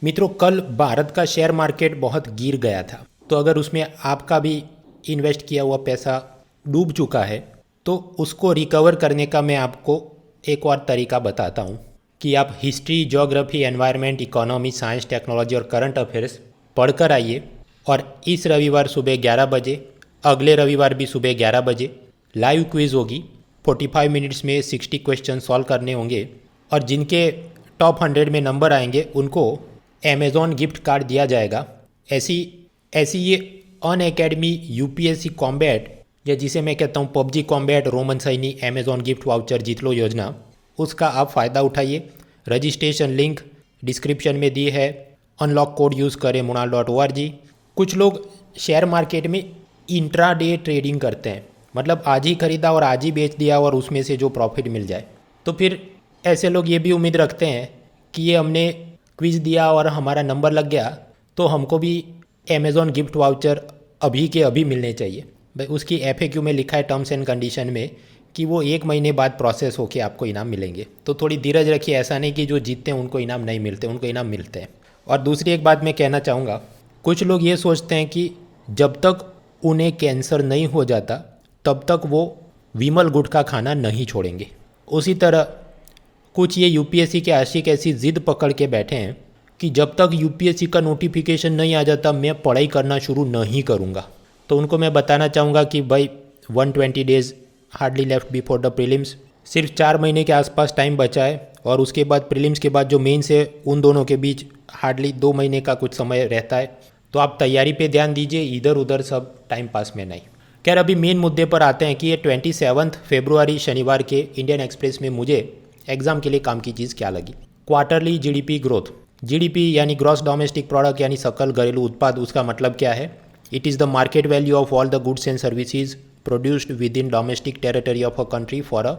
मित्रों, कल भारत का शेयर मार्केट बहुत गिर गया था। तो अगर उसमें आपका भी इन्वेस्ट किया हुआ पैसा डूब चुका है तो उसको रिकवर करने का मैं आपको एक और तरीका बताता हूँ कि आप history, geography, environment, economy, science, technology और करंट अफेयर्स पढ़कर आइए। और इस रविवार सुबह 11 बजे, अगले रविवार भी सुबह 11 बजे लाइव क्विज़ होगी। 45 मिनट्स में 60 क्वेश्चन सॉल्व करने होंगे और जिनके टॉप 100 में नंबर आएंगे उनको अमेज़ॉन गिफ्ट कार्ड दिया जाएगा। ऐसी ऐसी ये अन अकेडमी यूपीएससी कॉम्बैट, या जिसे मैं कहता हूँ PUBG combat, Roman Saini Amazon gift voucher जीत लो योजना, उसका आप फ़ायदा उठाइए। रजिस्ट्रेशन लिंक डिस्क्रिप्शन में दी है। अनलॉक कोड यूज़ करें munal.org। कुछ लोग शेयर मार्केट में इंट्राडे ट्रेडिंग करते हैं, मतलब आज ही खरीदा और आज ही बेच दिया और उसमें से जो प्रॉफिट मिल जाए। तो फिर ऐसे लोग ये भी उम्मीद रखते हैं कि ये हमने क्विज़ दिया और हमारा नंबर लग गया तो हमको भी अमेज़ॉन गिफ्ट वाउचर अभी के अभी मिलने चाहिए। भाई उसकी एफएक्यू में लिखा है टर्म्स एंड कंडीशन में कि वो 1 महीने बाद प्रोसेस होके आपको इनाम मिलेंगे। तो थोड़ी धीरज रखिए, ऐसा नहीं कि जो जीतते हैं उनको इनाम नहीं मिलते, उनको इनाम मिलते हैं। और दूसरी एक बात मैं कहना चाहूँगा, कुछ लोग ये सोचते हैं कि जब तक उन्हें कैंसर नहीं हो जाता तब तक वो विमल गुटखा खाना नहीं छोड़ेंगे। उसी तरह कुछ ये यूपीएससी के आशिक ऐसी ज़िद पकड़ के बैठे हैं कि जब तक यूपीएससी का नोटिफिकेशन नहीं आ जाता मैं पढ़ाई करना शुरू नहीं करूँगा। तो उनको मैं बताना चाहूँगा कि भाई 120 days hardly left before the prelims, सिर्फ 4 महीने के आसपास टाइम बचा है और उसके बाद प्रीलिम्स के बाद जो मेंस है उन दोनों के बीच हार्डली 2 महीने का कुछ समय रहता है। तो आप तैयारी पे ध्यान दीजिए, इधर उधर सब टाइम पास में नहीं। खैर, अभी मेन मुद्दे पर आते हैं कि ये 27 फरवरी शनिवार के इंडियन एक्सप्रेस में मुझे एग्जाम के लिए काम की चीज़ क्या लगी। क्वार्टरली जीडीपी ग्रोथ, जीडीपी यानी ग्रॉस डोमेस्टिक प्रोडक्ट यानी सकल घरेलू उत्पाद, उसका मतलब क्या है? It is the market value of all the goods and services produced with in domestic territory of a country for a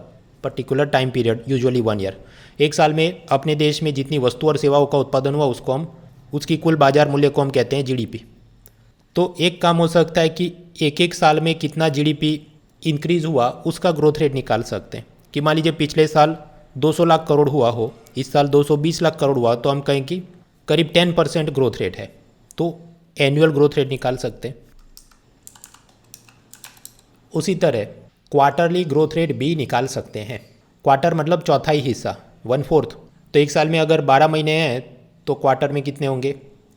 particular time period, usually 1 year. एक साल में अपने देश में जितनी वस्तु और सेवाओं का उत्पादन हुआ उसको हम, उसकी कुल बाजार मूल्य को हम कहते हैं जीडीपी। तो एक काम हो सकता है कि एक साल में कितना जीडीपी इंक्रीज़ हुआ उसका ग्रोथ रेट निकाल सकते हैं। कि मान लीजिए पिछले साल 200 लाख करोड़ हुआ हो, इस साल 220 लाख करोड़ हुआ, तो हम कहें कि करीब 10% ग्रोथ रेट है, तो एनुअल ग्रोथ रेट निकाल सकते हैं। उसी तरह क्वार्टरली ग्रोथ रेट भी निकाल सकते हैं। क्वार्टर मतलब चौथाई हिस्सा, 1/4। तो एक साल में अगर 12 महीने हैं तो क्वार्टर में कितने होंगे?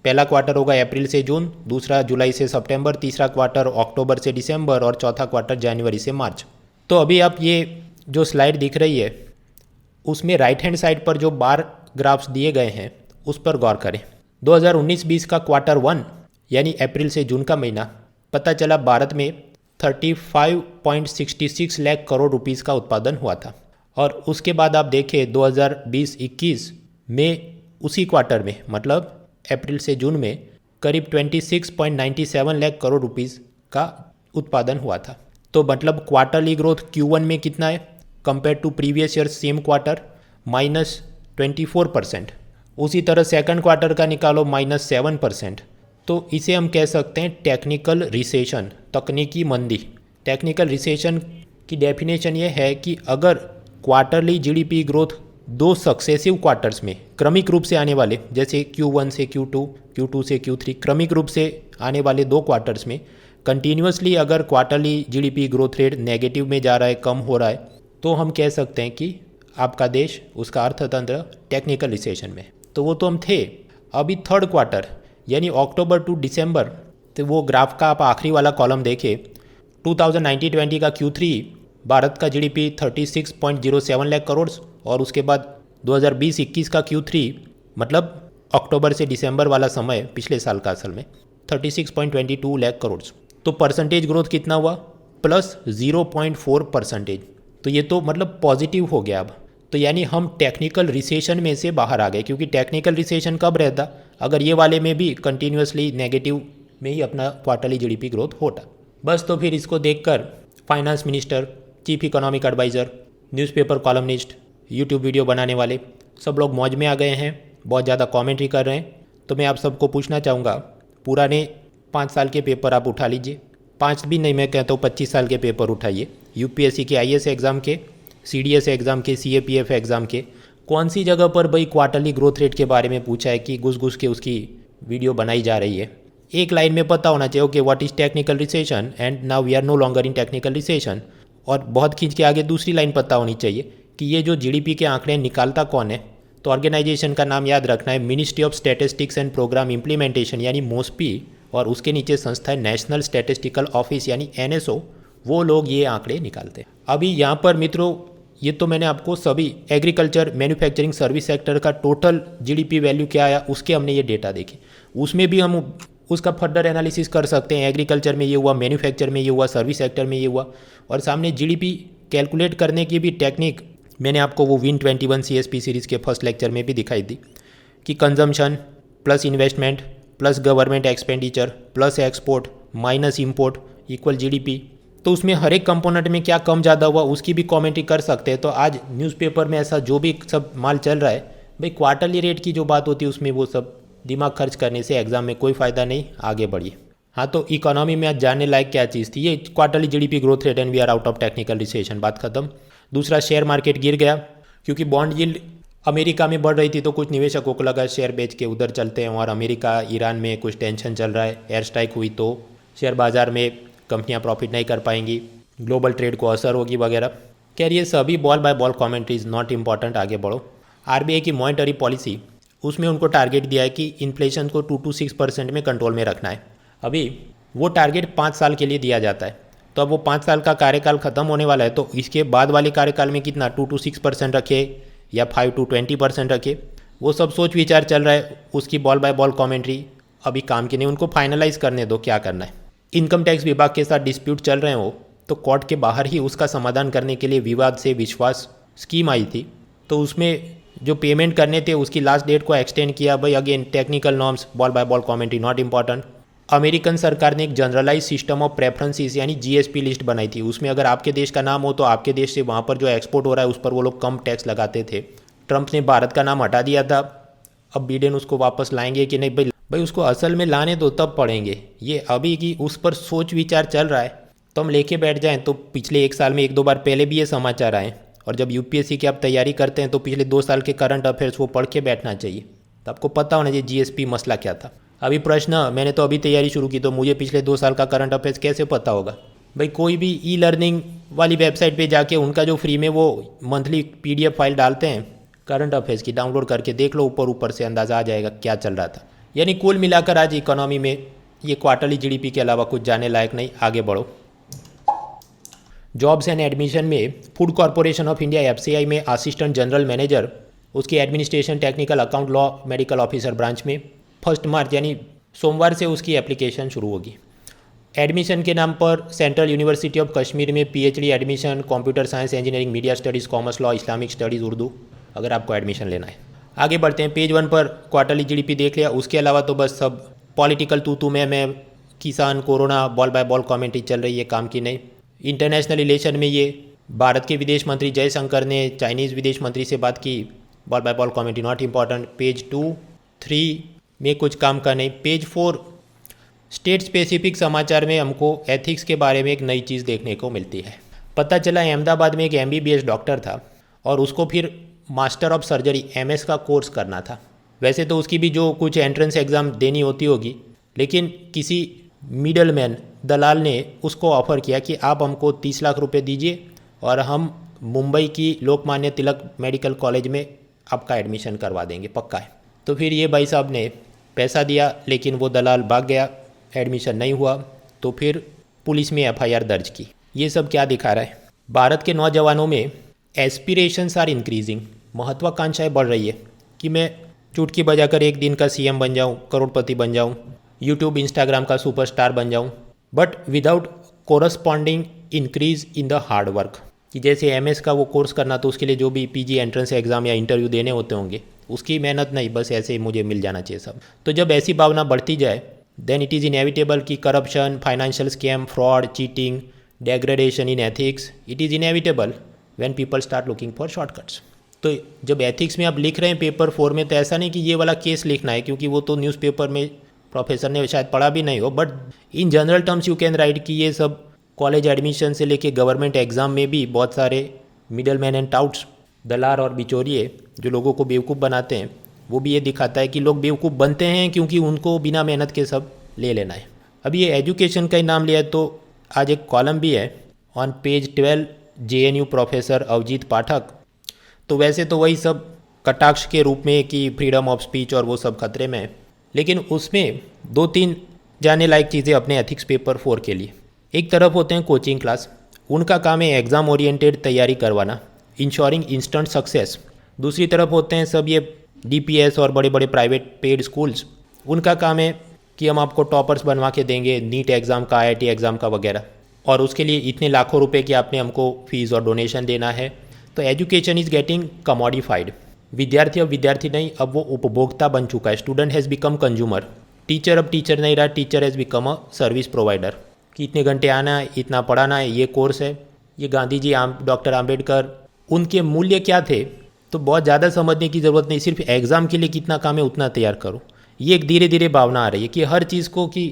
पहला क्वार्टर होगा अप्रैल से जून, दूसरा जुलाई से सितंबर, तीसरा क्वार्टर अक्टूबर से दिसंबर और चौथा क्वार्टर जनवरी से मार्च। तो अभी आप ये जो स्लाइड दिख रही है उसमें राइट हैंड साइड पर जो बार ग्राफ्स दिए गए हैं उस पर गौर करें। 2019-20 का क्वार्टर 1 यानी अप्रैल से जून का महीना, पता चला भारत में 35.66 लाख करोड़ रुपीस का उत्पादन हुआ था। और उसके बाद आप देखें 2020-21 में उसी क्वार्टर में, मतलब अप्रैल से जून में, करीब 26.97 लाख करोड़ रुपीस का उत्पादन हुआ था। तो मतलब क्वार्टरली ग्रोथ Q1 में कितना है compare to previous year same quarter? -24%। उसी तरह सेकंड क्वार्टर का निकालो, -7%। तो इसे हम कह सकते हैं टेक्निकल रिसेशन, तकनीकी मंदी। टेक्निकल रिसेशन की डेफिनेशन ये है कि अगर quarterly GDP growth 2 successive quarters में क्रमिक रूप से आने वाले, जैसे Q1 से Q2, Q2 से Q3, क्रमिक रूप से आने वाले 2 क्वार्टर्स में कंटिन्यूसली अगर quarterly GDP growth rate negative में जा रहा है, कम हो रहा है, तो हम कह सकते हैं कि आपका देश, उसका अर्थतंत्र टेक्निकल रिसेशन में। तो वो तो हम थे। अभी थर्ड क्वार्टर यानी अक्टूबर टू दिसंबर, तो वो ग्राफ का आप आखिरी वाला कॉलम देखें, 2019-20 का Q3 भारत का जीडीपी 36.07 लाख करोड़, और उसके बाद 2020-21 का Q3 मतलब अक्टूबर से दिसंबर वाला समय, पिछले साल का असल में 36.22 लाख करोड़। तो परसेंटेज ग्रोथ कितना हुआ? +0.4%। तो ये तो मतलब पॉजिटिव हो गया अब। तो यानी हम टेक्निकल रिसेशन में से बाहर आ गए, क्योंकि टेक्निकल रिसेशन कब रहता? अगर ये वाले में भी कंटिन्यूसली नेगेटिव में ही अपना क्वार्टरली जीडीपी ग्रोथ होता। बस तो फिर इसको देखकर finance minister, chief economic adviser, newspaper columnist, YouTube video बनाने वाले सब लोग मौज में आ गए हैं, बहुत ज़्यादा कमेंट्री कर रहे हैं। तो मैं आप सबको पूछना चाहूँगा, पुराने 5 साल के पेपर आप उठा लीजिए, 5 भी नहीं, मैं कहता हूँ 25 साल के पेपर उठाइए, यूपीएससी के आईएएस एग्ज़ाम के, सीडीएस एग्ज़ाम के, सीएपीएफ एग्ज़ाम के, कौन सी जगह पर भाई क्वार्टरली ग्रोथ रेट के बारे में पूछा है कि घुस घुस के उसकी वीडियो बनाई जा रही है। एक लाइन में पता होना चाहिए okay what is technical recession and now we are no longer in technical recession, और बहुत खींच के आगे दूसरी लाइन पता होनी चाहिए कि ये जो जीडीपी के आंकड़े निकालता कौन है। तो ऑर्गेनाइजेशन का नाम याद रखना है ministry of statistics and programme implementation यानी मोस्पी, और उसके नीचे संस्था है नेशनल स्टैटिस्टिकल ऑफिस यानी एनएसओ। वो लोग ये आंकड़े निकालते हैं। अभी यहाँ पर मित्रों ये तो मैंने आपको सभी एग्रीकल्चर मैन्युफैक्चरिंग सर्विस सेक्टर का टोटल जीडीपी वैल्यू क्या आया उसके हमने ये डेटा देखे। उसमें भी हम उसका फर्दर एनालिसिस कर सकते हैं, एग्रीकल्चर में ये हुआ, मैन्युफैक्चर में ये हुआ, सर्विस सेक्टर में ये हुआ। और सामने जीडीपी कैलकुलेट करने की भी टेक्निक मैंने आपको वो Win21 CSP सीरीज़ के फर्स्ट लेक्चर में भी दिखाई दी कि consumption plus investment plus government expenditure plus export minus import equal GDP. तो उसमें हर एक कंपोनेंट में क्या कम ज़्यादा हुआ उसकी भी कमेंट्री कर सकते हैं। तो आज न्यूज़पेपर में ऐसा जो भी सब माल चल रहा है भाई क्वार्टरली रेट की जो बात होती है उसमें वो सब दिमाग खर्च करने से एग्जाम में कोई फ़ायदा नहीं, आगे बढ़िए। हाँ तो इकोनॉमी में आज जानने लायक क्या चीज़ थी, ये quarterly GDP growth rate and we are out of technical recession, बात खत्म। दूसरा शेयर मार्केट गिर गया क्योंकि बॉन्ड यील्ड अमेरिका में बढ़ रही थी तो कुछ निवेशकों को लगा शेयर बेच के उधर चलते हैं, और अमेरिका ईरान में कुछ टेंशन चल रहा है, एयर स्ट्राइक हुई तो शेयर बाजार में कंपनियां प्रॉफिट नहीं कर पाएंगी, ग्लोबल ट्रेड को असर होगी वगैरह। खैर ये सभी ball by ball commentary is not important, आगे बढ़ो। आरबीआई की मॉनेटरी पॉलिसी उसमें उनको टारगेट दिया है कि इन्फ्लेशन को 2 to 6% में कंट्रोल में रखना है। अभी वो टारगेट 5 साल के लिए दिया जाता है, तो अब वो 5 साल का कार्यकाल ख़त्म होने वाला है, तो इसके बाद वाले कार्यकाल में कितना 2 to 6% रखे या 5 to 20% रखे, वो सब सोच विचार चल रहा है। उसकी बॉल बाय बॉल कमेंट्री अभी काम की नहीं, उनको फाइनलाइज करने दो क्या करना है। इनकम टैक्स विभाग के साथ डिस्प्यूट चल रहे हो तो कोर्ट के बाहर ही उसका समाधान करने के लिए विवाद से विश्वास स्कीम आई थी, तो उसमें जो पेमेंट करने थे उसकी लास्ट डेट को एक्सटेंड किया। भाई again technical norms ball by ball commentary not important. American सरकार ने एक जनरलाइज सिस्टम ऑफ प्रेफरेंसेस यानी जीएसपी लिस्ट बनाई थी, उसमें अगर आपके देश का नाम हो तो आपके देश से वहाँ पर जो एक्सपोर्ट हो रहा है उस पर वो लोग कम टैक्स लगाते थे। ट्रंप ने भारत का नाम हटा दिया था, अब बिडेन उसको वापस लाएंगे कि नहीं, भाई उसको असल में लाने दो तब पढ़ेंगे। ये अभी की उस पर सोच विचार चल रहा है तो हम लेके बैठ जाएं तो पिछले 1 साल में 1-2 बार पहले भी ये समाचार आए, और जब यूपीएससी की आप तैयारी करते हैं तो पिछले 2 साल के करंट अफेयर्स वो पढ़ के बैठना चाहिए, तो आपको पता होना चाहिए जीएसपी मसला क्या था। अभी प्रश्न, मैंने तो अभी तैयारी शुरू की तो मुझे पिछले 2 साल का करंट अफेयर्स कैसे पता होगा। भाई कोई भी ई लर्निंग वाली वेबसाइट पे जाके उनका जो फ्री में वो मंथली पीडीएफ फाइल डालते हैं करंट अफेयर्स की, डाउनलोड करके देख लो, ऊपर ऊपर से अंदाज़ा आ जाएगा क्या चल रहा था। यानी कुल मिलाकर आज इकोनॉमी में ये क्वार्टरली जीडीपी के अलावा कुछ जाने लायक नहीं, आगे बढ़ो। जॉब्स एंड एडमिशन में food corporation of India FCI में असिस्टेंट जनरल मैनेजर उसकी administration technical account law medical officer branch में 1 मार्च यानी सोमवार से उसकी एप्लीकेशन शुरू होगी। एडमिशन के नाम पर सेंट्रल यूनिवर्सिटी ऑफ कश्मीर में PhD admission, computer science, engineering, media studies, commerce law, Islamic studies, Urdu, अगर आपको एडमिशन लेना है। आगे बढ़ते हैं, पेज 1 पर क्वार्टरली जीडीपी देख लिया, उसके अलावा तो बस सब पॉलिटिकल तू मैं किसान, corona, ball by ball commentary चल रही है, काम की नहीं। इंटरनेशनल रिलेशन में ये भारत के विदेश मंत्री जयशंकर ने चाइनीज़ विदेश मंत्री से बात की, ball by ball commentary not important. Page 2-3 में कुछ काम का नहीं। पेज 4 स्टेट स्पेसिफिक समाचार में हमको एथिक्स के बारे में एक नई चीज़ देखने को मिलती है। पता चला अहमदाबाद में एक एमबीबीएस डॉक्टर था और उसको फिर मास्टर ऑफ सर्जरी एमएस का कोर्स करना था। वैसे तो उसकी भी जो कुछ एंट्रेंस एग्ज़ाम देनी होती होगी, लेकिन किसी मिडलमैन दलाल ने उसको ऑफ़र किया कि आप हमको 30 लाख रुपए दीजिए और हम मुंबई की लोकमान्य तिलक मेडिकल कॉलेज में आपका एडमिशन करवा देंगे, पक्का है। तो फिर ये भाई साहब ने पैसा दिया, लेकिन वो दलाल भाग गया, एडमिशन नहीं हुआ, तो फिर पुलिस में एफआईआर दर्ज की। ये सब क्या दिखा रहा है? भारत के नौजवानों में एस्पिरेशंस आर इंक्रीजिंग, महत्वाकांक्षाएं बढ़ रही है कि मैं चुटकी बजाकर एक दिन का सीएम बन जाऊं, करोड़पति बन जाऊं, यूट्यूब इंस्टाग्राम का सुपरस्टार बन जाऊं, but without corresponding increase in the hard work. कि जैसे एमएस का वो कोर्स करना तो उसके लिए जो भी पीजी एंट्रेंस एग्ज़ाम या इंटरव्यू देने होते होंगे उसकी मेहनत नहीं, बस ऐसे ही मुझे मिल जाना चाहिए सब। तो जब ऐसी भावना बढ़ती जाए देन इट इज़ इनएविटेबल कि corruption, financial scam, fraud, cheating, degradation in ethics, it is inevitable when people start looking for shortcuts. तो जब एथिक्स में आप लिख रहे हैं पेपर 4 में, तो ऐसा नहीं कि ये वाला केस लिखना है, क्योंकि वो तो न्यूज़पेपर में प्रोफेसर ने शायद पढ़ा भी नहीं हो, but in general terms you can write कि ये सब कॉलेज एडमिशन से लेके गवर्नमेंट एग्ज़ाम में भी बहुत सारे मिडल मैन एंड टाउट्स, दलार और बिचौलिए जो लोगों को बेवकूफ़ बनाते हैं, वो भी ये दिखाता है कि लोग बेवकूफ़ बनते हैं क्योंकि उनको बिना मेहनत के सब ले लेना है। अब ये एजुकेशन का ही नाम लिया है तो आज एक कॉलम भी है on page 12 JNU professor Avijit Pathak. तो वैसे तो वही सब कटाक्ष के रूप में कि फ्रीडम ऑफ स्पीच और वो सब खतरे में है, लेकिन उसमें 2-3 जाने लायक चीज़ें अपने एथिक्स पेपर 4 के लिए। एक तरफ होते हैं कोचिंग क्लास, उनका काम है एग्ज़ाम ओरिएंटेड तैयारी करवाना, इंश्योरिंग इंस्टेंट सक्सेस। दूसरी तरफ होते हैं सब ये DPS और बड़े बड़े प्राइवेट पेड स्कूल्स, उनका काम है कि हम आपको टॉपर्स बनवा के देंगे नीट एग्ज़ाम का, IIT एग्ज़ाम का वगैरह, और उसके लिए इतने लाखों रुपए की आपने हमको फीस और डोनेशन देना है। तो एजुकेशन इज़ गेटिंग कमोडिफाइड। विद्यार्थी अब विद्यार्थी नहीं, अब वो उपभोक्ता बन चुका है। Student has become consumer. Teacher अब टीचर नहीं रहा, teacher has become a service provider कि इतने घंटे आना है, इतना पढ़ाना है, ये कोर्स है। ये गांधी जी, डॉक्टर आम्बेडकर, उनके मूल्य क्या थे तो बहुत ज़्यादा समझने की ज़रूरत नहीं, सिर्फ एग्ज़ाम के लिए कितना काम है उतना तैयार करो। ये एक धीरे धीरे भावना आ रही है कि हर चीज़ को कि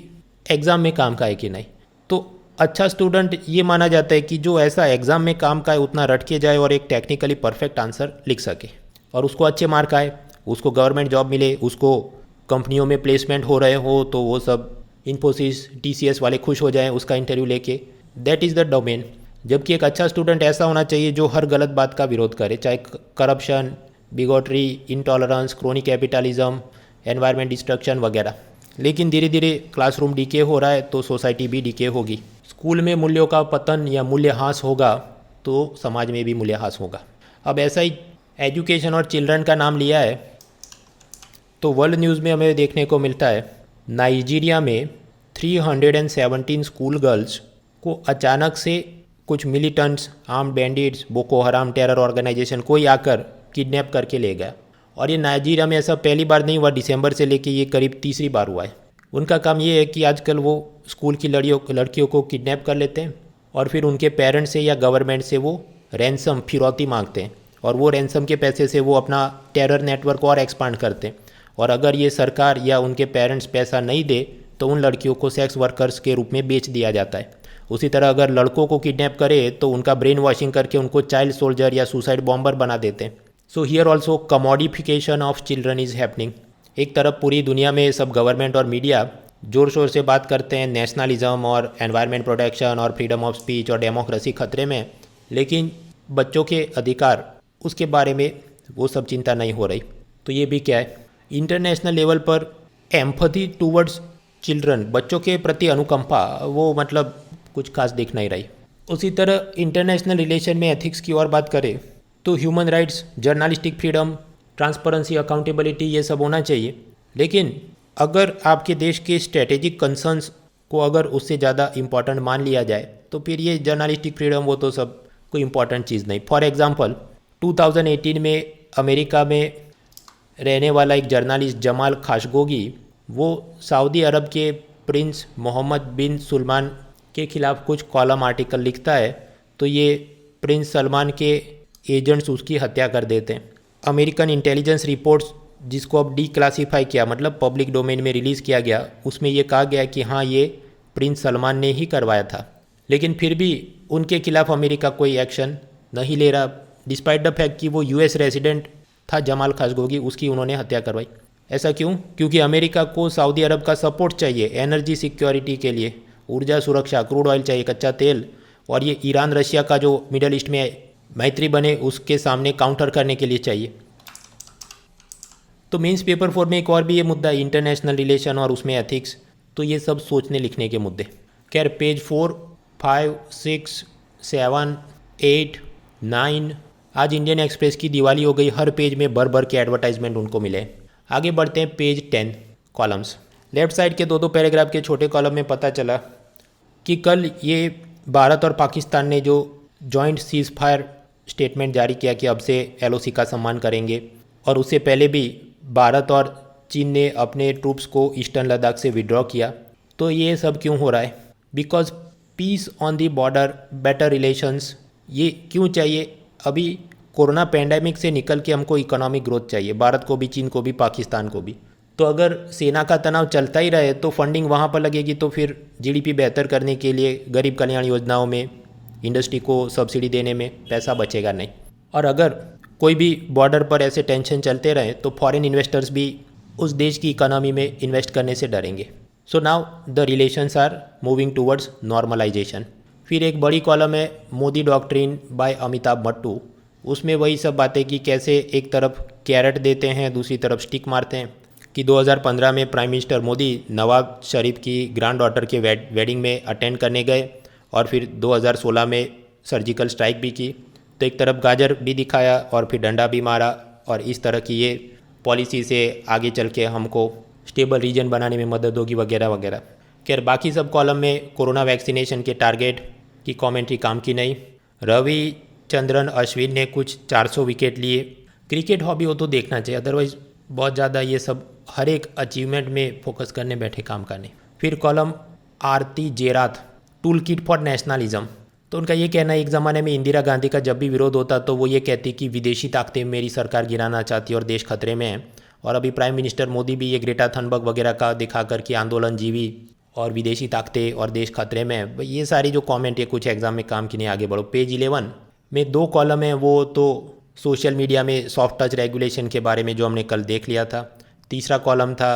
एग्ज़ाम में काम का है कि नहीं। तो अच्छा स्टूडेंट ये माना जाता है कि जो ऐसा एग्ज़ाम में काम का है उतना रट के जाए और एक टेक्निकली परफेक्ट आंसर लिख सके और उसको अच्छे मार्क आए, उसको गवर्नमेंट जॉब मिले, उसको कंपनियों में प्लेसमेंट हो रहे हो तो वो सब इन्फोसिस TCS वाले खुश हो जाएं उसका इंटरव्यू लेके। That is the domain. जबकि एक अच्छा स्टूडेंट ऐसा होना चाहिए जो हर गलत बात का विरोध करे, चाहे corruption, bigotry, intolerance, chronic capitalism, environment destruction वगैरह। लेकिन धीरे धीरे क्लासरूम डीके हो रहा है तो सोसाइटी भी डीके होगी। स्कूल में मूल्यों का पतन या मूल्यह्रास होगा तो समाज में भी मूल्यह्रास होगा। अब ऐसा ही एजुकेशन और चिल्ड्रन का नाम लिया है तो वर्ल्ड न्यूज़ में हमें देखने को मिलता है नाइजीरिया में 317 स्कूल गर्ल्स को अचानक से कुछ militants, armed bandits, Boko Haram terror organisation कोई आकर किडनैप करके ले गया। और ये नाइजीरिया में ऐसा पहली बार नहीं हुआ, दिसंबर से लेके ये करीब तीसरी बार हुआ है। उनका काम ये है कि आजकल वो स्कूल की लड़कियों को किडनैप कर लेते हैं और फिर उनके पेरेंट्स से या गवर्नमेंट से वो रैंसम, फिरौती मांगते हैं और वो रैंसम के पैसे से वो अपना टेरर नेटवर्क और एक्सपांड करते हैं। और अगर ये सरकार या उनके पेरेंट्स पैसा नहीं दे तो उन लड़कियों को सेक्स वर्कर्स के रूप में बेच दिया जाता है। उसी तरह अगर लड़कों को किडनैप करे तो उनका ब्रेन वॉशिंग करके उनको चाइल्ड सोल्जर या सुसाइड बॉम्बर बना देते हैं। So here also commodification of children is happening. एक तरफ पूरी दुनिया में सब गवर्नमेंट और मीडिया ज़ोर शोर से बात करते हैं नेशनलिज्म और एनवायरनमेंट प्रोटेक्शन और फ्रीडम ऑफ स्पीच और डेमोक्रेसी खतरे में, लेकिन बच्चों के अधिकार उसके बारे में वो सब चिंता नहीं हो रही। तो ये भी क्या है, इंटरनेशनल लेवल पर एम्पैथी टूवर्ड्स चिल्ड्रन, बच्चों के प्रति अनुकंपा, वो मतलब कुछ खास दिख नहीं रही। उसी तरह इंटरनेशनल रिलेशन में एथिक्स की और बात करें तो human rights, journalistic freedom, transparency, accountability, ये सब होना चाहिए। लेकिन अगर आपके देश के स्ट्रेटेजिक कंसर्न्स को अगर उससे ज़्यादा इम्पॉर्टेंट मान लिया जाए तो फिर ये जर्नलिस्टिक फ्रीडम वो तो सब कोई इम्पॉर्टेंट चीज़ नहीं। फॉर एग्जांपल 2018 में अमेरिका में रहने वाला एक जर्नलिस्ट जमाल खाशोगी, वो सऊदी अरब के प्रिंस मोहम्मद बिन सलमान के खिलाफ कुछ कॉलम आर्टिकल लिखता है तो ये प्रिंस सलमान के एजेंट्स उसकी हत्या कर देते हैं। अमेरिकन इंटेलिजेंस रिपोर्ट्स, जिसको अब डीक्लासीफाई किया मतलब पब्लिक डोमेन में रिलीज़ किया गया, उसमें ये कहा गया कि हाँ ये प्रिंस सलमान ने ही करवाया था, लेकिन फिर भी उनके खिलाफ अमेरिका कोई एक्शन नहीं ले रहा डिस्पाइट द फैक्ट कि वो US रेजिडेंट था जमाल खाशोगी, उसकी उन्होंने हत्या करवाई। ऐसा क्यों? क्योंकि अमेरिका को सऊदी अरब का सपोर्ट चाहिए एनर्जी सिक्योरिटी के लिए, ऊर्जा सुरक्षा, क्रूड ऑयल चाहिए, कच्चा तेल, और ये ईरान रशिया का जो मिडल ईस्ट में मैत्री बने उसके सामने काउंटर करने के लिए चाहिए। तो मेंस पेपर 4 में एक और भी ये मुद्दा है, इंटरनेशनल रिलेशन और उसमें एथिक्स। तो ये सब सोचने लिखने के मुद्दे। खैर पेज 4, 5, 6, 7, 8, 9, आज इंडियन एक्सप्रेस की दिवाली हो गई, हर पेज में भर भर के एडवर्टाइजमेंट उनको मिले। आगे बढ़ते हैं पेज 10 कॉलम्स। लेफ्ट साइड के 2-2 पैराग्राफ के छोटे कॉलम में पता चला कि कल ये भारत और पाकिस्तान ने जो जॉइंट सीज फायर स्टेटमेंट जारी किया कि अब से LOC का सम्मान करेंगे, और उससे पहले भी भारत और चीन ने अपने ट्रूप्स को ईस्टर्न लद्दाख से विड्रॉ किया। तो ये सब क्यों हो रहा है? Because peace on the border, better relations, ये क्यों चाहिए? अभी कोरोना पैंडेमिक से निकल के हमको इकोनॉमिक ग्रोथ चाहिए, भारत को भी, चीन को भी, पाकिस्तान को भी। तो अगर सेना का तनाव चलता ही रहे तो फंडिंग वहाँ पर लगेगी, तो फिर GDP बेहतर करने के लिए गरीब कल्याण योजनाओं में, इंडस्ट्री को सब्सिडी देने में पैसा बचेगा नहीं। और अगर कोई भी बॉर्डर पर ऐसे टेंशन चलते रहे तो फॉरेन इन्वेस्टर्स भी उस देश की इकोनॉमी में इन्वेस्ट करने से डरेंगे। So now the relations are moving towards normalization. फिर एक बड़ी कॉलम है मोदी डॉक्ट्रिन बाय अमिताभ मट्टू। उसमें वही सब बातें कि कैसे एक तरफ कैरेट देते हैं, दूसरी तरफ स्टिक मारते हैं। कि 2015 में प्राइम मिनिस्टर मोदी नवाब शरीफ की ग्रैंड डॉटर के वेडिंग में अटेंड करने गए और फिर 2016 में सर्जिकल स्ट्राइक भी की। तो एक तरफ गाजर भी दिखाया और फिर डंडा भी मारा, और इस तरह की ये पॉलिसी से आगे चल के हमको स्टेबल रीजन बनाने में मदद होगी वगैरह वगैरह। खैर बाकी सब कॉलम में कोरोना वैक्सीनेशन के टारगेट की कमेंट्री काम की नहीं। रविचंद्रन अश्विन ने कुछ 400 विकेट लिए। क्रिकेट हॉबी हो तो देखना चाहिए, अदरवाइज़ बहुत ज़्यादा ये सब हर एक अचीवमेंट में फोकस करने बैठे काम का नहीं। फिर column Aarti Jerath toolkit for nationalism. तो उनका ये कहना है एक ज़माने में इंदिरा गांधी का जब भी विरोध होता तो वो ये कहती कि विदेशी ताकतें मेरी सरकार गिराना चाहती और देश खतरे में है। और अभी प्राइम मिनिस्टर मोदी भी ये ग्रेटा थनबर्ग वगैरह का दिखा कर कि आंदोलन जीवी और विदेशी ताकतें और देश खतरे में है। ये सारी जो कमेंट है कुछ एग्जाम में काम की नहीं। आगे बढ़ो। पेज 11 में 2 कॉलम है, वो तो सोशल मीडिया में सॉफ्ट टच रेगुलेशन के बारे में जो हमने कल देख लिया था। तीसरा कॉलम था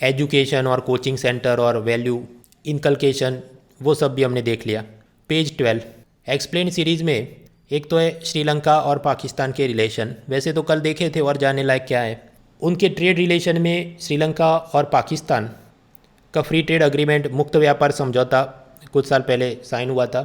एजुकेशन और कोचिंग सेंटर और वैल्यू इनकलकेशन, वो सब भी हमने देख लिया। पेज 12 एक्सप्लेन सीरीज़ में एक तो है श्रीलंका और पाकिस्तान के रिलेशन। वैसे तो कल देखे थे और जानने लायक क्या है। उनके ट्रेड रिलेशन में श्रीलंका और पाकिस्तान का फ्री ट्रेड अग्रीमेंट, मुक्त व्यापार समझौता कुछ साल पहले साइन हुआ था।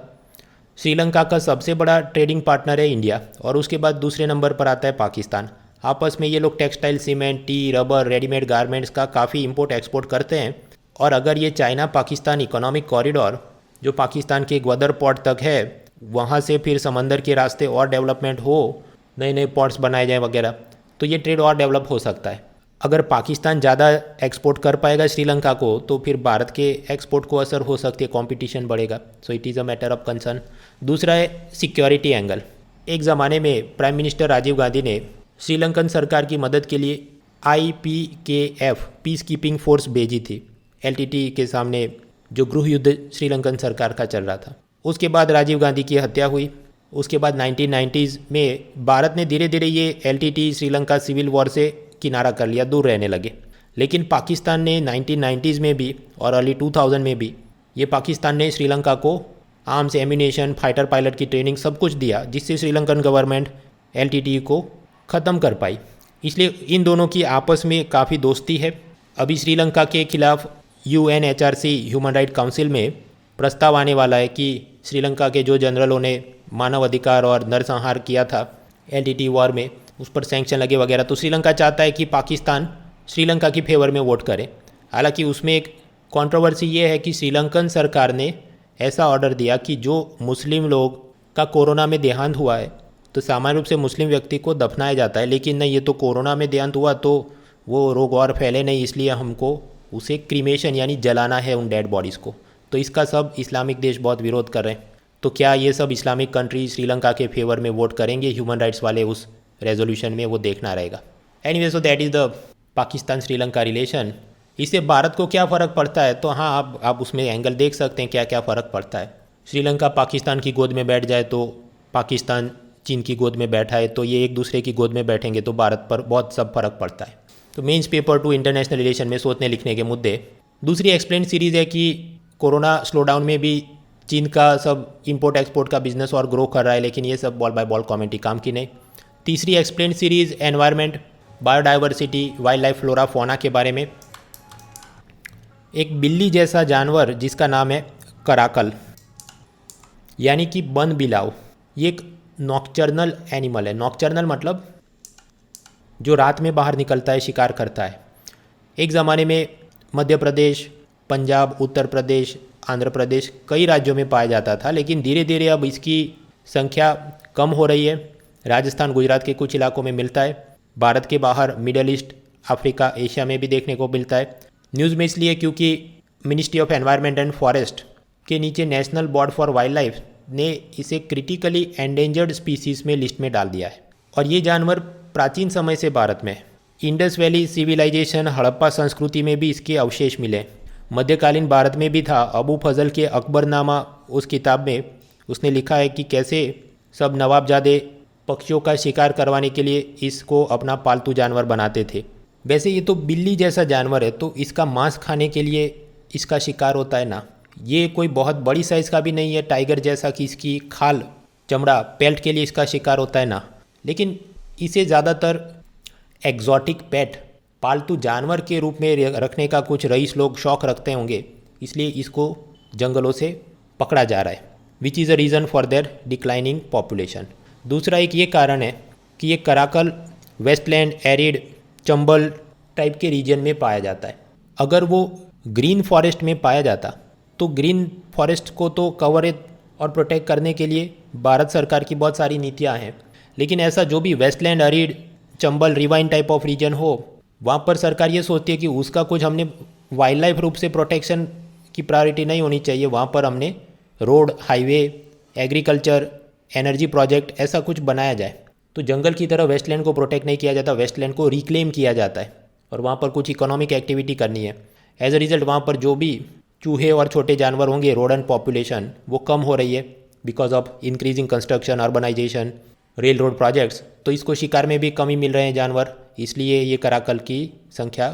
श्रीलंका का सबसे बड़ा ट्रेडिंग पार्टनर है इंडिया और उसके बाद दूसरे नंबर पर आता है पाकिस्तान। आपस में ये लोग textile, cement, T, rubber, readymade garments का काफ़ी इंपोर्ट एक्सपोर्ट करते हैं। और अगर ये चाइना पाकिस्तान इकोनॉमिक कॉरिडोर जो पाकिस्तान के ग्वादर पोर्ट तक है, वहाँ से फिर समंदर के रास्ते और डेवलपमेंट हो, नए नए पोर्ट्स बनाए जाएँ वगैरह, तो ये ट्रेड और डेवलप हो सकता है। अगर पाकिस्तान ज़्यादा एक्सपोर्ट कर पाएगा श्रीलंका को तो फिर भारत के एक्सपोर्ट को असर हो सकती है, कंपटीशन बढ़ेगा। So it is a matter of concern. दूसरा है सिक्योरिटी एंगल। एक ज़माने में प्राइम मिनिस्टर राजीव गांधी ने श्रीलंकन सरकार की मदद के लिए IPKF पीस कीपिंग फोर्स भेजी थी LTT के सामने, जो गृह युद्ध श्रीलंकन सरकार का चल रहा था। उसके बाद राजीव गांधी की हत्या हुई। उसके बाद 1990s में भारत ने धीरे धीरे ये LTT श्रीलंका सिविल वॉर से किनारा कर लिया, दूर रहने लगे। लेकिन पाकिस्तान ने 1990s में भी और अर्ली 2000 में भी ये पाकिस्तान ने श्रीलंका को आर्म्स, एम्यूनेशन, फाइटर पायलट की ट्रेनिंग सब कुछ दिया, जिससे श्रीलंकन गवर्नमेंट LTT को ख़त्म कर पाई। इसलिए इन दोनों की आपस में काफ़ी दोस्ती है। अभी श्रीलंका के खिलाफ UNHRC ह्यूमन राइट काउंसिल में प्रस्ताव आने वाला है कि श्रीलंका के जो जनरलों ने मानव अधिकार और नरसंहार किया था LTT वॉर में, उस पर सैंक्शन लगे वगैरह। तो श्रीलंका चाहता है कि पाकिस्तान श्रीलंका की फेवर में वोट करे। हालांकि उसमें एक कंट्रोवर्सी ये है कि श्रीलंकन सरकार ने ऐसा ऑर्डर दिया कि जो मुस्लिम लोग का कोरोना में देहांत हुआ है तो सामान्य रूप से मुस्लिम व्यक्ति को दफनाया जाता है, लेकिन नहीं, ये तो कोरोना में देहांत हुआ तो वो रोग और फैले नहीं, इसलिए हमको उसे क्रीमेशन यानी जलाना है उन डेड बॉडीज़ को। तो इसका सब इस्लामिक देश बहुत विरोध कर रहे हैं। तो क्या ये सब इस्लामिक कंट्री श्रीलंका के फेवर में वोट करेंगे ह्यूमन राइट्स वाले उस रेजोल्यूशन में, वो देखना रहेगा। Anyway, so that is the Pakistan Sri Lanka relation. इससे भारत को क्या फ़र्क पड़ता है? तो हाँ, आप उसमें एंगल देख सकते हैं क्या क्या फ़र्क पड़ता है। श्रीलंका पाकिस्तान की गोद में बैठ जाए तो पाकिस्तान चीन की गोद में बैठा है तो ये एक दूसरे की गोद में बैठेंगे तो भारत पर बहुत सब फ़र्क पड़ता है। तो मेंस पेपर 2 इंटरनेशनल रिलेशन में सोचने लिखने के मुद्दे। दूसरी एक्सप्लेन सीरीज़ है कि कोरोना स्लोडाउन में भी चीन का सब इंपोर्ट एक्सपोर्ट का बिजनेस और ग्रो कर रहा है, लेकिन ये सब बॉल बाय बॉल कॉमेंट्री काम की नहीं। तीसरी explain series environment, biodiversity, wild life, flora, fauna के बारे में। एक बिल्ली जैसा जानवर जिसका नाम है कराकल यानी कि वन बिलाव, ये एक नॉक्चर्नल एनिमल है। नॉक्चर्नल मतलब जो रात में बाहर निकलता है, शिकार करता है। एक ज़माने में मध्य प्रदेश, पंजाब, उत्तर प्रदेश, आंध्र प्रदेश कई राज्यों में पाया जाता था, लेकिन धीरे धीरे अब इसकी संख्या कम हो रही है। राजस्थान, गुजरात के कुछ इलाकों में मिलता है। भारत के बाहर मिडल ईस्ट, अफ्रीका, एशिया में भी देखने को मिलता है। न्यूज़ में इसलिए क्योंकि ministry of environment and forest के नीचे national board for wild life ने इसे क्रिटिकली एंडेंजर्ड स्पीसीज़ में लिस्ट में डाल दिया है। और ये जानवर प्राचीन समय से भारत में, इंडस वैली सिविलाइजेशन, हड़प्पा संस्कृति में भी इसके अवशेष मिले। मध्यकालीन भारत में भी था। अबू फजल के अकबरनामा उस किताब में उसने लिखा है कि कैसे सब नवाबजादे पक्षियों का शिकार करवाने के लिए इसको अपना पालतू जानवर बनाते थे। वैसे ये तो बिल्ली जैसा जानवर है, तो इसका मांस खाने के लिए इसका शिकार होता है ना। ये कोई बहुत बड़ी साइज़ का भी नहीं है टाइगर जैसा कि इसकी खाल चमड़ा पेल्ट के लिए इसका शिकार होता है ना। लेकिन इसे ज़्यादातर एग्जॉटिक पेट पालतू जानवर के रूप में रखने का कुछ रईस लोग शौक रखते होंगे, इसलिए इसको जंगलों से पकड़ा जा रहा है, which is a reason for their declining population. दूसरा एक ये कारण है कि ये caracal wasteland, arid, Chambal type के रीजन में पाया जाता है। अगर वो ग्रीन फॉरेस्ट में पाया जाता तो ग्रीन फॉरेस्ट को तो कवर और प्रोटेक्ट करने के लिए भारत सरकार की बहुत सारी नीतियाँ हैं, लेकिन ऐसा जो भी wasteland, arid, Chambal, ravine type of region हो, वहाँ पर सरकार ये सोचती है कि उसका कुछ हमने वाइल्ड लाइफ रूप से प्रोटेक्शन की प्रायोरिटी नहीं होनी चाहिए, वहाँ पर हमने road, highway, agriculture, energy project ऐसा कुछ बनाया जाए। तो जंगल की तरह वेस्टलैंड को प्रोटेक्ट नहीं किया जाता, वेस्टलैंड को रिक्लेम किया जाता है और वहाँ पर कुछ इकोनॉमिक एक्टिविटी करनी है। एज अ रिजल्ट वहाँ पर जो भी चूहे और छोटे जानवर होंगे, रोडेंट पॉपुलेशन वो कम हो रही है because of increasing construction, urbanisation, rail road projects. तो इसको शिकार में भी कमी मिल रहे हैं जानवर, इसलिए ये कराकल की संख्या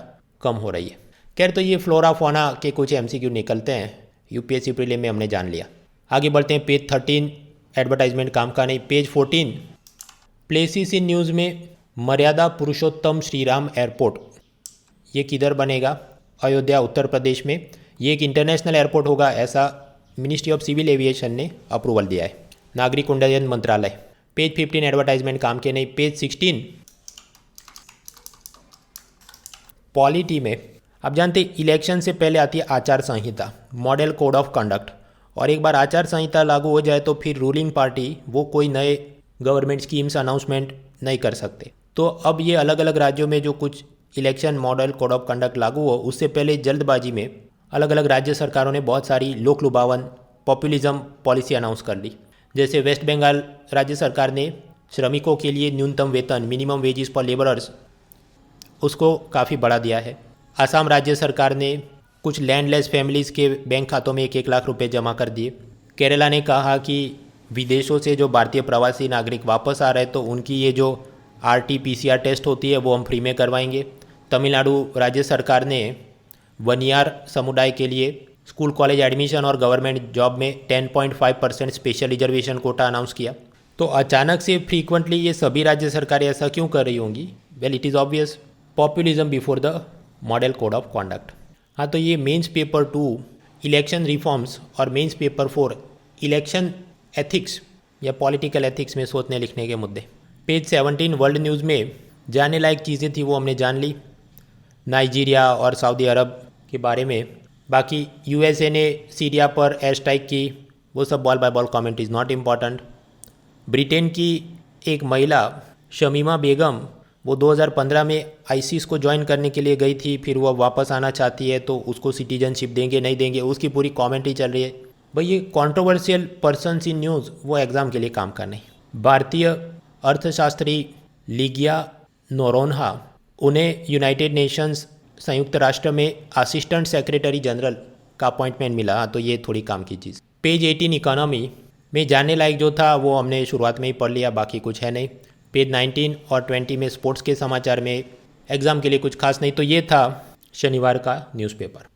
कम हो रही है। खैर, तो ये फ्लोरा फौना के कुछ MCQ निकलते हैं, यूपीएससी प्रीलिम में हमने जान लिया। आगे बढ़ते हैं। पेज 13 एडवर्टाइजमेंट काम का नहीं। पेज 14 प्लेसेस इन न्यूज़ में मर्यादा पुरुषोत्तम श्रीराम एयरपोर्ट, ये किधर बनेगा? अयोध्या, उत्तर प्रदेश में। ये एक इंटरनेशनल एयरपोर्ट होगा, ऐसा मिनिस्ट्री ऑफ सिविल एविएशन ने अप्रूवल दिया है, नागरिक उड्डयन मंत्रालय। पेज 15 एडवर्टाइजमेंट काम के नहीं। पेज 16 पॉलिटी में आप जानते इलेक्शन से पहले आती है आचार संहिता, मॉडल कोड ऑफ कंडक्ट, और एक बार आचार संहिता लागू हो जाए तो फिर रूलिंग पार्टी वो कोई नए गवर्नमेंट स्कीम्स अनाउंसमेंट नहीं कर सकते। तो अब ये अलग अलग राज्यों में जो कुछ election model code of conduct लागू हो, उससे पहले जल्दबाजी में अलग अलग राज्य सरकारों ने बहुत सारी लोक लुभावन पॉपुलिज्म पॉलिसी अनाउंस कर ली। जैसे वेस्ट बंगाल राज्य सरकार ने श्रमिकों के लिए न्यूनतम वेतन, मिनिमम वेजेस फॉर लेबरर्स, उसको काफ़ी बढ़ा दिया है। असम राज्य सरकार ने कुछ लैंडलेस फैमिलीज़ के बैंक खातों में 1-1 लाख रुपए जमा कर दिए। केरला ने कहा कि विदेशों से जो भारतीय प्रवासी नागरिक वापस आ रहे हैं तो उनकी ये जो RT-PCR टेस्ट होती है वो हम फ्री में करवाएंगे। तमिलनाडु राज्य सरकार ने वनियार समुदाय के लिए स्कूल कॉलेज एडमिशन और गवर्नमेंट जॉब में 10.5% स्पेशल रिजर्वेशन कोटा अनाउंस किया। तो अचानक से फ्रीक्वेंटली ये सभी राज्य सरकारें ऐसा क्यों कर रही होंगी? Well, it is obvious, populism before the model code of conduct. हाँ, तो ये मेंस पेपर 2 इलेक्शन रिफॉर्म्स और मेंस पेपर 4 इलेक्शन एथिक्स या पॉलिटिकल एथिक्स में सोचने लिखने के मुद्दे। पेज 17 वर्ल्ड न्यूज़ में जानने लायक चीज़ें थी वो हमने जान ली, नाइजीरिया और सऊदी अरब के बारे में। बाकी USA ने सीरिया पर एयर स्ट्राइक की, वो सब ball by ball comment is not important. Britain की एक महिला शमीमा बेगम, वो 2015 में ISIS को ज्वाइन करने के लिए गई थी, फिर वो वापस आना चाहती है तो उसको सिटीजनशिप देंगे नहीं देंगे उसकी पूरी कमेंट्री चल रही है। भाई ये कंट्रोवर्शियल पर्सन्स इन न्यूज़ वो एग्ज़ाम के लिए काम कर नहीं। भारतीय अर्थशास्त्री लिगिया नोरोन्हा, उन्हें यूनाइटेड नेशंस संयुक्त राष्ट्र में असिस्टेंट सेक्रेटरी जनरल का अपॉइंटमेंट मिला, तो ये थोड़ी काम की चीज़। पेज 18 इकोनॉमी में जानने लायक जो था वो हमने शुरुआत में ही पढ़ लिया, बाकी कुछ है नहीं। पेज 19 और 20 में स्पोर्ट्स के समाचार में एग्ज़ाम के लिए कुछ खास नहीं। तो ये था शनिवार का न्यूज़पेपर।